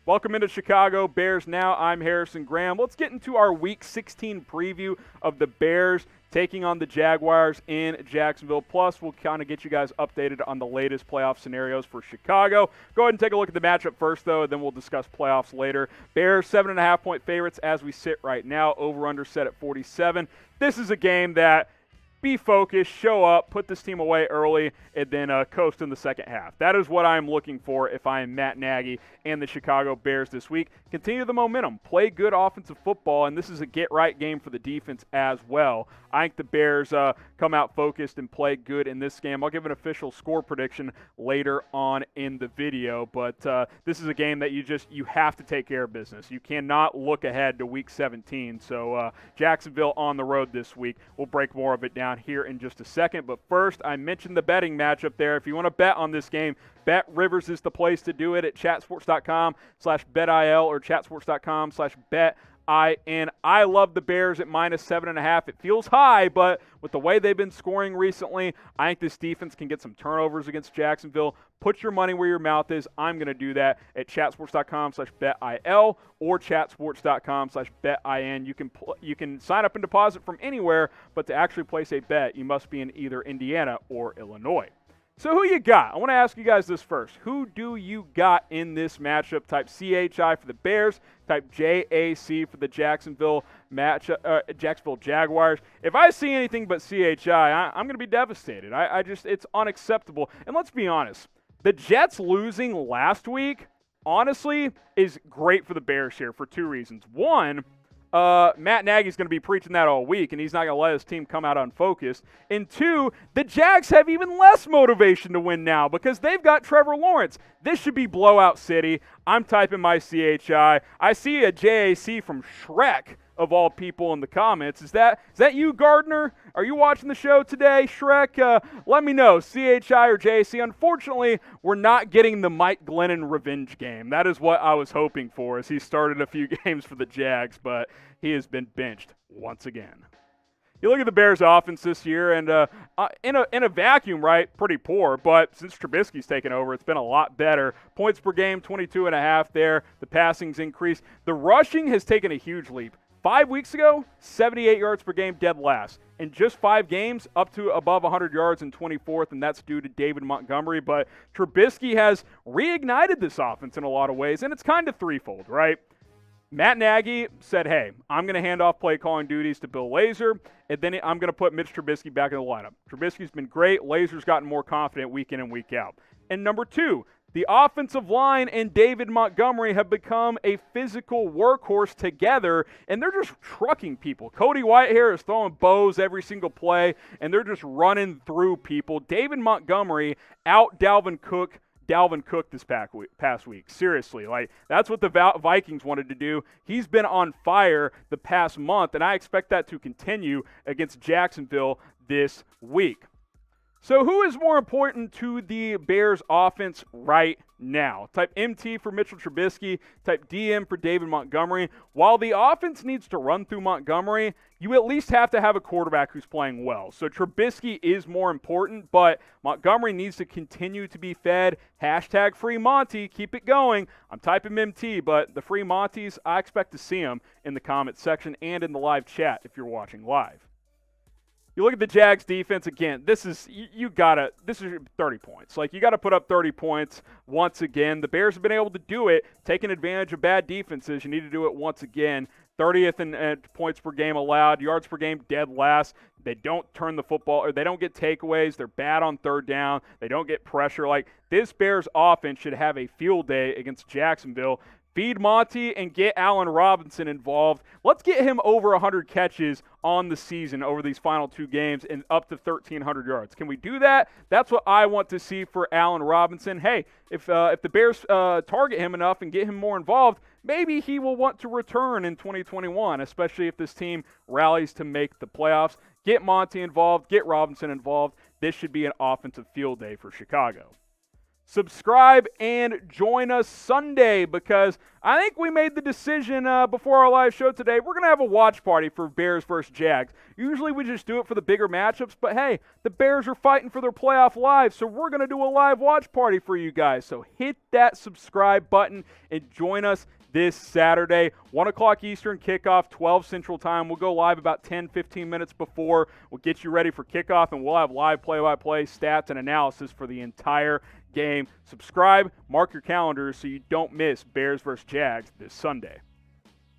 Welcome into Chicago Bears Now. I'm Harrison Graham. Let's get into our Week 16 preview of the Bears taking on the Jaguars in Jacksonville. Plus, we'll kind of get you guys updated on the latest playoff scenarios for Chicago. Go ahead and take a look at the matchup first, though, and then we'll discuss playoffs later. Bears 7.5-point favorites as we sit right now. Over-under set at 47. This is a game that be focused, show up, put this team away early, and then coast in the second half. That is what I'm looking for if I am Matt Nagy and the Chicago Bears this week. Continue the momentum, play good offensive football, and this is a get-right game for the defense as well. I think the Bears come out focused and play good in this game. I'll give an official score prediction later on in the video, but this is a game that you have to take care of business. You cannot look ahead to Week 17, so Jacksonville on the road this week. We'll break more of it down here in just a second, but first, I mentioned the betting matchup there. If you want to bet on this game, Bet Rivers is the place to do it at chatsports.com/betil or chatsports.com/bet. I love the Bears at -7.5. It feels high, but with the way they've been scoring recently, I think this defense can get some turnovers against Jacksonville. Put your money where your mouth is. I'm going to do that at chatsports.com/betil or chatsports.com/betin. You can sign up and deposit from anywhere, but to actually place a bet, you must be in either Indiana or Illinois. So who you got? I want to ask you guys this first. Who do you got in this matchup? Type CHI for the Bears. Type JAC for the Jacksonville Jaguars. If I see anything but CHI, I'm going to be devastated. It's unacceptable. And let's be honest. The Jets losing last week, honestly, is great for the Bears here for two reasons. One, Matt Nagy's going to be preaching that all week, and he's not going to let his team come out unfocused. And two, the Jags have even less motivation to win now because they've got Trevor Lawrence. This should be blowout city. I'm typing my CHI. I see a JAC from Shrek, of all people, in the comments. Is that you, Gardner? Are you watching the show today, Shrek? Let me know, CHI or JAC. Unfortunately, we're not getting the Mike Glennon revenge game. That is what I was hoping for, as he started a few games for the Jags, but he has been benched once again. You look at the Bears' offense this year, and in a vacuum, right, pretty poor. But since Trubisky's taken over, it's been a lot better. Points per game, 22.5 there. The passing's increased. The rushing has taken a huge leap. 5 weeks ago, 78 yards per game, dead last. In just 5 games, up to above 100 yards in 24th, and that's due to David Montgomery. But Trubisky has reignited this offense in a lot of ways, and it's kind of threefold, right? Matt Nagy said, hey, I'm going to hand off play calling duties to Bill Lazor, and then I'm going to put Mitch Trubisky back in the lineup. Trubisky's been great. Lazor's gotten more confident week in and week out. And number two, the offensive line and David Montgomery have become a physical workhorse together, and they're just trucking people. Cody Whitehair is throwing bows every single play, and they're just running through people. David Montgomery out Dalvin Cook this past week. Seriously, that's what the Vikings wanted to do. He's been on fire the past month, and I expect that to continue against Jacksonville this week. So who is more important to the Bears offense right now? Type MT for Mitchell Trubisky, type DM for David Montgomery. While the offense needs to run through Montgomery, you at least have to have a quarterback who's playing well. So Trubisky is more important, but Montgomery needs to continue to be fed. Hashtag free Monty, keep it going. I'm typing MT, but the free Monties, I expect to see them in the comments section and in the live chat if you're watching live. You look at the Jags defense again. This is 30 points. You got to put up 30 points once again. The Bears have been able to do it, taking advantage of bad defenses. You need to do it once again. 30th in points per game allowed, yards per game dead last. They don't turn the football, or they don't get takeaways. They're bad on third down. They don't get pressure. This Bears offense should have a field day against Jacksonville. Feed Monty and get Allen Robinson involved. Let's get him over 100 catches on the season over these final 2 games and up to 1,300 yards. Can we do that? That's what I want to see for Allen Robinson. Hey, if the Bears target him enough and get him more involved, maybe he will want to return in 2021, especially if this team rallies to make the playoffs. Get Monty involved. Get Robinson involved. This should be an offensive field day for Chicago. Subscribe and join us Sunday, because I think we made the decision before our live show today. We're going to have a watch party for Bears versus Jags. Usually we just do it for the bigger matchups, but hey, the Bears are fighting for their playoff lives, so we're going to do a live watch party for you guys. So hit that subscribe button and join us this Saturday, 1 o'clock Eastern kickoff, 12 Central Time. We'll go live about 10-15 minutes before. We'll get you ready for kickoff, and we'll have live play-by-play stats and analysis for the entire game. Subscribe, mark your calendars so you don't miss Bears versus Jags this Sunday.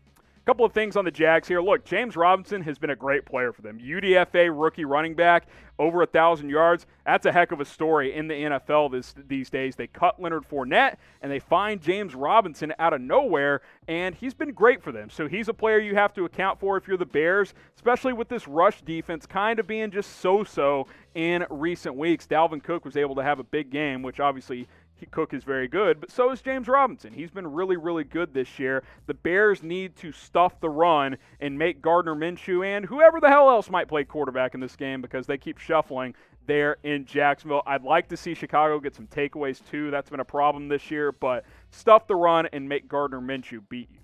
A couple of things on the Jags here. Look, James Robinson has been a great player for them. UDFA rookie running back, over 1,000 yards. That's a heck of a story in the NFL these days. They cut Leonard Fournette, and they find James Robinson out of nowhere, and he's been great for them. So he's a player you have to account for if you're the Bears, especially with this rush defense kind of being just so-so in recent weeks. Dalvin Cook was able to have a big game, which obviously Cook is very good, but so is James Robinson. He's been really, really good this year. The Bears need to stuff the run and make Gardner Minshew and whoever the hell else might play quarterback in this game, because they keep shuffling there in Jacksonville. I'd like to see Chicago get some takeaways too. That's been a problem this year, but stuff the run and make Gardner Minshew beat you.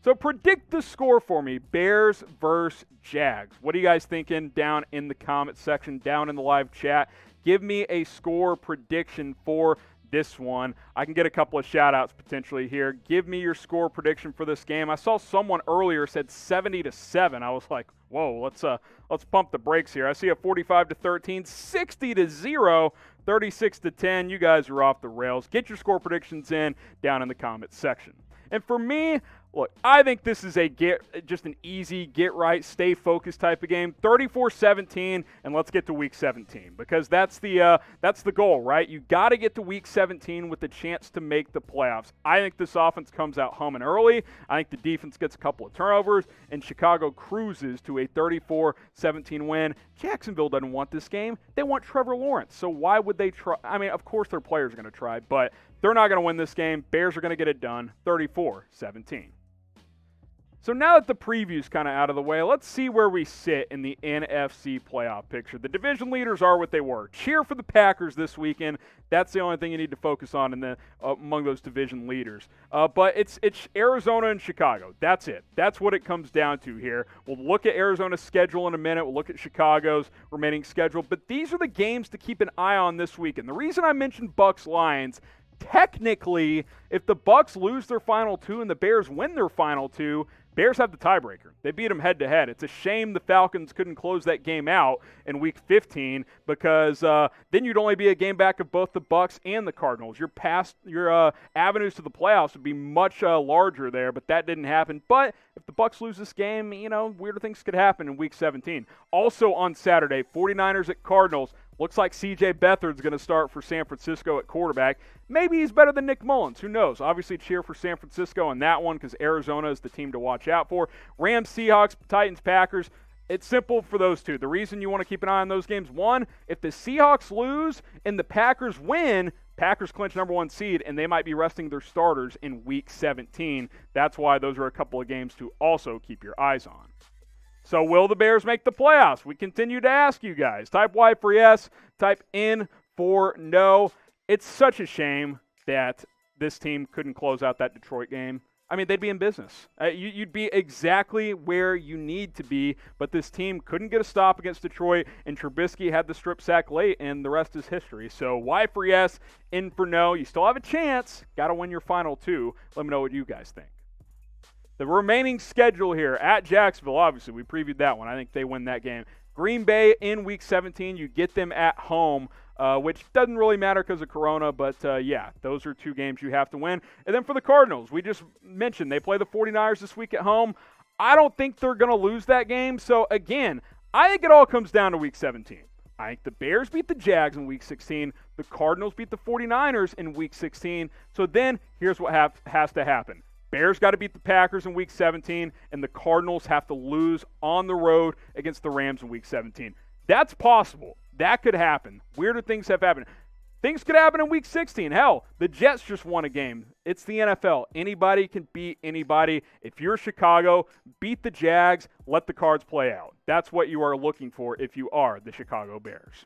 So predict the score for me, Bears versus Jags. What are you guys thinking down in the comment section, down in the live chat? Give me a score prediction for this one. I can get a couple of shout-outs potentially here. Give me your score prediction for this game. I saw someone earlier said 70-7. I was like, whoa, let's pump the brakes here. I see a 45-13, 60-0, 36-10. You guys are off the rails. Get your score predictions in down in the comments section. And for me, look, I think this is just an easy get-right, stay-focused type of game. 34-17, and let's get to Week 17, because that's the goal, right? You got to get to Week 17 with the chance to make the playoffs. I think this offense comes out humming early. I think the defense gets a couple of turnovers, and Chicago cruises to a 34-17 win. Jacksonville doesn't want this game. They want Trevor Lawrence, so why would they try? I mean, of course their players are going to try, but they're not going to win this game. Bears are going to get it done, 34-17. So now that the preview's kind of out of the way, let's see where we sit in the NFC Playoff Picture. The division leaders are what they were. Cheer for the Packers this weekend. That's the only thing you need to focus on among those division leaders. But it's Arizona and Chicago. That's it. That's what it comes down to here. We'll look at Arizona's schedule in a minute. We'll look at Chicago's remaining schedule. But these are the games to keep an eye on this weekend. The reason I mentioned Bucs-Lions, technically, if the Bucs lose their final two and the Bears win their final two, Bears have the tiebreaker. They beat them head-to-head. It's a shame the Falcons couldn't close that game out in Week 15, because then you'd only be a game back of both the Bucs and the Cardinals. Your avenues to the playoffs would be much larger there, but that didn't happen. But if the Bucs lose this game, weirder things could happen in Week 17. Also on Saturday, 49ers at Cardinals. Looks like C.J. Beathard's going to start for San Francisco at quarterback. Maybe he's better than Nick Mullins. Who knows? Obviously cheer for San Francisco on that one, because Arizona is the team to watch out for. Rams, Seahawks, Titans, Packers. It's simple for those two. The reason you want to keep an eye on those games, one, if the Seahawks lose and the Packers win, Packers clinch number one seed, and they might be resting their starters in Week 17. That's why those are a couple of games to also keep your eyes on. So will the Bears make the playoffs? We continue to ask you guys. Type Y for yes, type N for no. It's such a shame that this team couldn't close out that Detroit game. I mean, they'd be in business. You'd be exactly where you need to be, but this team couldn't get a stop against Detroit, and Trubisky had the strip sack late, and the rest is history. So Y for yes, N for no. You still have a chance. Got to win your final two. Let me know what you guys think. The remaining schedule here at Jacksonville, obviously, we previewed that one. I think they win that game. Green Bay in Week 17, you get them at home, which doesn't really matter because of Corona, but yeah, those are two games you have to win. And then for the Cardinals, we just mentioned they play the 49ers this week at home. I don't think they're going to lose that game. So, again, I think it all comes down to Week 17. I think the Bears beat the Jags in Week 16. The Cardinals beat the 49ers in Week 16. So then here's what has to happen. Bears got to beat the Packers in Week 17, and the Cardinals have to lose on the road against the Rams in Week 17. That's possible. That could happen. Weirder things have happened. Things could happen in Week 16. Hell, the Jets just won a game. It's the NFL. Anybody can beat anybody. If you're Chicago, beat the Jags, let the cards play out. That's what you are looking for if you are the Chicago Bears.